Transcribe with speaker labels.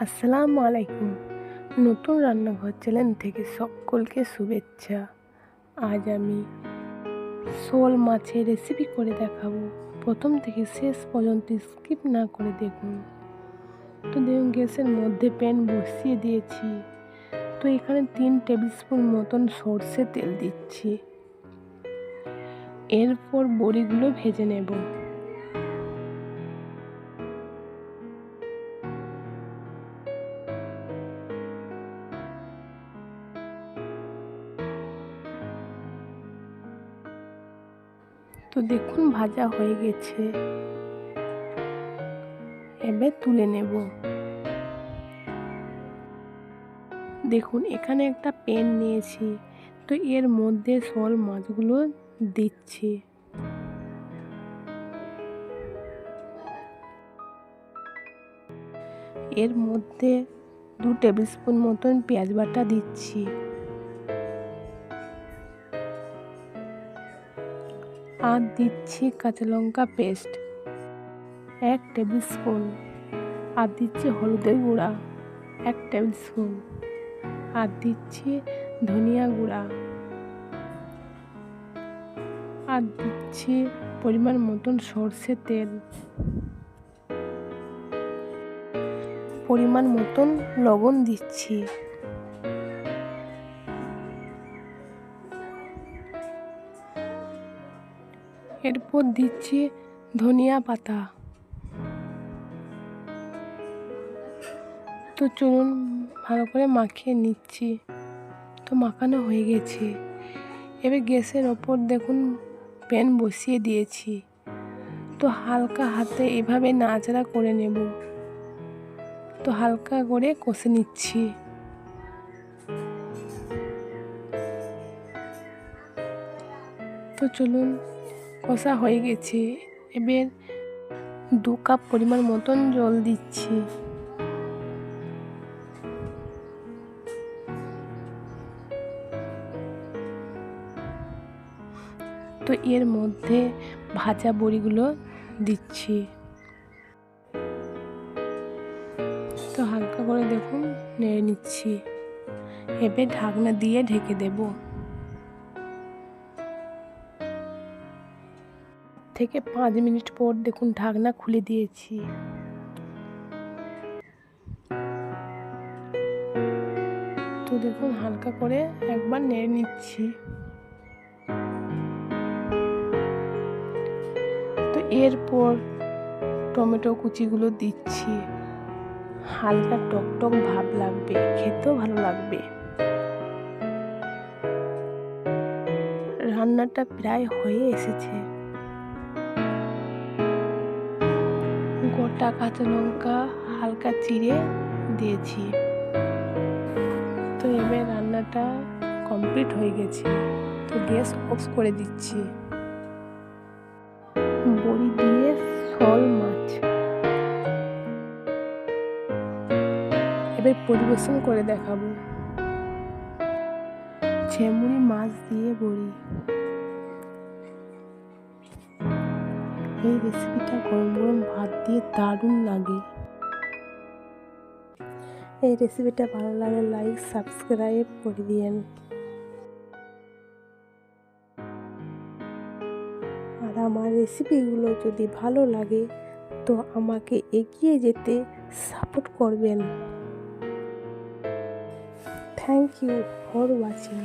Speaker 1: আসসালামু আলাইকুম। নতুন রান্নাঘর চ্যানেল থেকে সকলকে শুভেচ্ছা। আজ আমি শোল মাছের রেসিপি করে দেখাবো। প্রথম থেকে শেষ পর্যন্ত স্কিপ না করে দেখুন। তো দেখুন, গ্যাসের মধ্যে প্যান বসিয়ে দিয়েছি। তো এখানে 3 টেবিল স্পুন মতন সর্ষে তেল দিচ্ছি। এরপর বড়িগুলো ভেজে নেব। তো দেখুন, ভাজা হয়ে গেছে, এবার তুলে নেব। দেখুন, এখানে একটা প্যান নিয়েছি, তো এর মধ্যে শোল মাছগুলো দিচ্ছি। এর মধ্যে 2 টেবিল স্পুন মতন পেঁয়াজ বাটা দিচ্ছি, আর দিচ্ছি কাঁচা লঙ্কা পেস্ট 1 টেবিল স্পুন, আর দিচ্ছি হলুদের গুঁড়া 1 টেবিল স্পুন, আর দিচ্ছি ধনিয়া গুঁড়া, আর দিচ্ছি পরিমাণ মতন সর্ষের তেল, পরিমাণ মতন লবণ দিচ্ছি। এরপর দিচ্ছি ধনিয়া পাতা। তো চলুন ভালো করে মাখিয়ে নিচ্ছি। তো মাখানো হয়ে গেছে। এবার গ্যাসের ওপর দেখুন প্যান বসিয়ে দিয়েছি। তো হালকা হাতে এভাবে নাড়াচাড়া করে নেব। তো হালকা করে কষে নিচ্ছি। তো চলুন, কষা হয়ে গেছে। এবার 2 কাপ পরিমাণ মতন জল দিচ্ছি। তো এর মধ্যে ভাজা বড়িগুলো দিচ্ছি। তো হালকা করে দেখুন নেড়ে নিচ্ছি। এবার ঢাকনা দিয়ে ঢেকে দেব। থেকে 5 মিনিট পর দেখুন ঢাকনা খুলে দিয়েছি। তো দেখুন হালকা করে একবার নেড়ে নিচ্ছি। তো এরপর টমেটো কুচিগুলো দিচ্ছি। হালকা টকটক ভাব লাগবে, খেতেও ভালো লাগবে। রান্নাটা প্রায় হয়ে এসেছে। গোটা কাঁচা লঙ্কা হালকা চিড়ে দিয়েছি। তো এবার রান্নাটা কমপ্লিট হয়ে গেছে। তো গ্যাস অফ করে দিচ্ছি। বড়ি দিয়ে শোল মাছ এবার পরিবেশন করে দেখাবো। ঝিনুক মাছ দিয়ে বড়ি। এই রেসিপিটা গরম গরম ভাত দিয়ে দারুণ লাগে। এই রেসিপিটা ভালো লাগে লাইক সাবস্ক্রাইব করে দিয়েন। আর আমার রেসিপিগুলো যদি ভালো লাগে তো আমাকে এগিয়ে যেতে সাপোর্ট করবেন। Thank you for watching.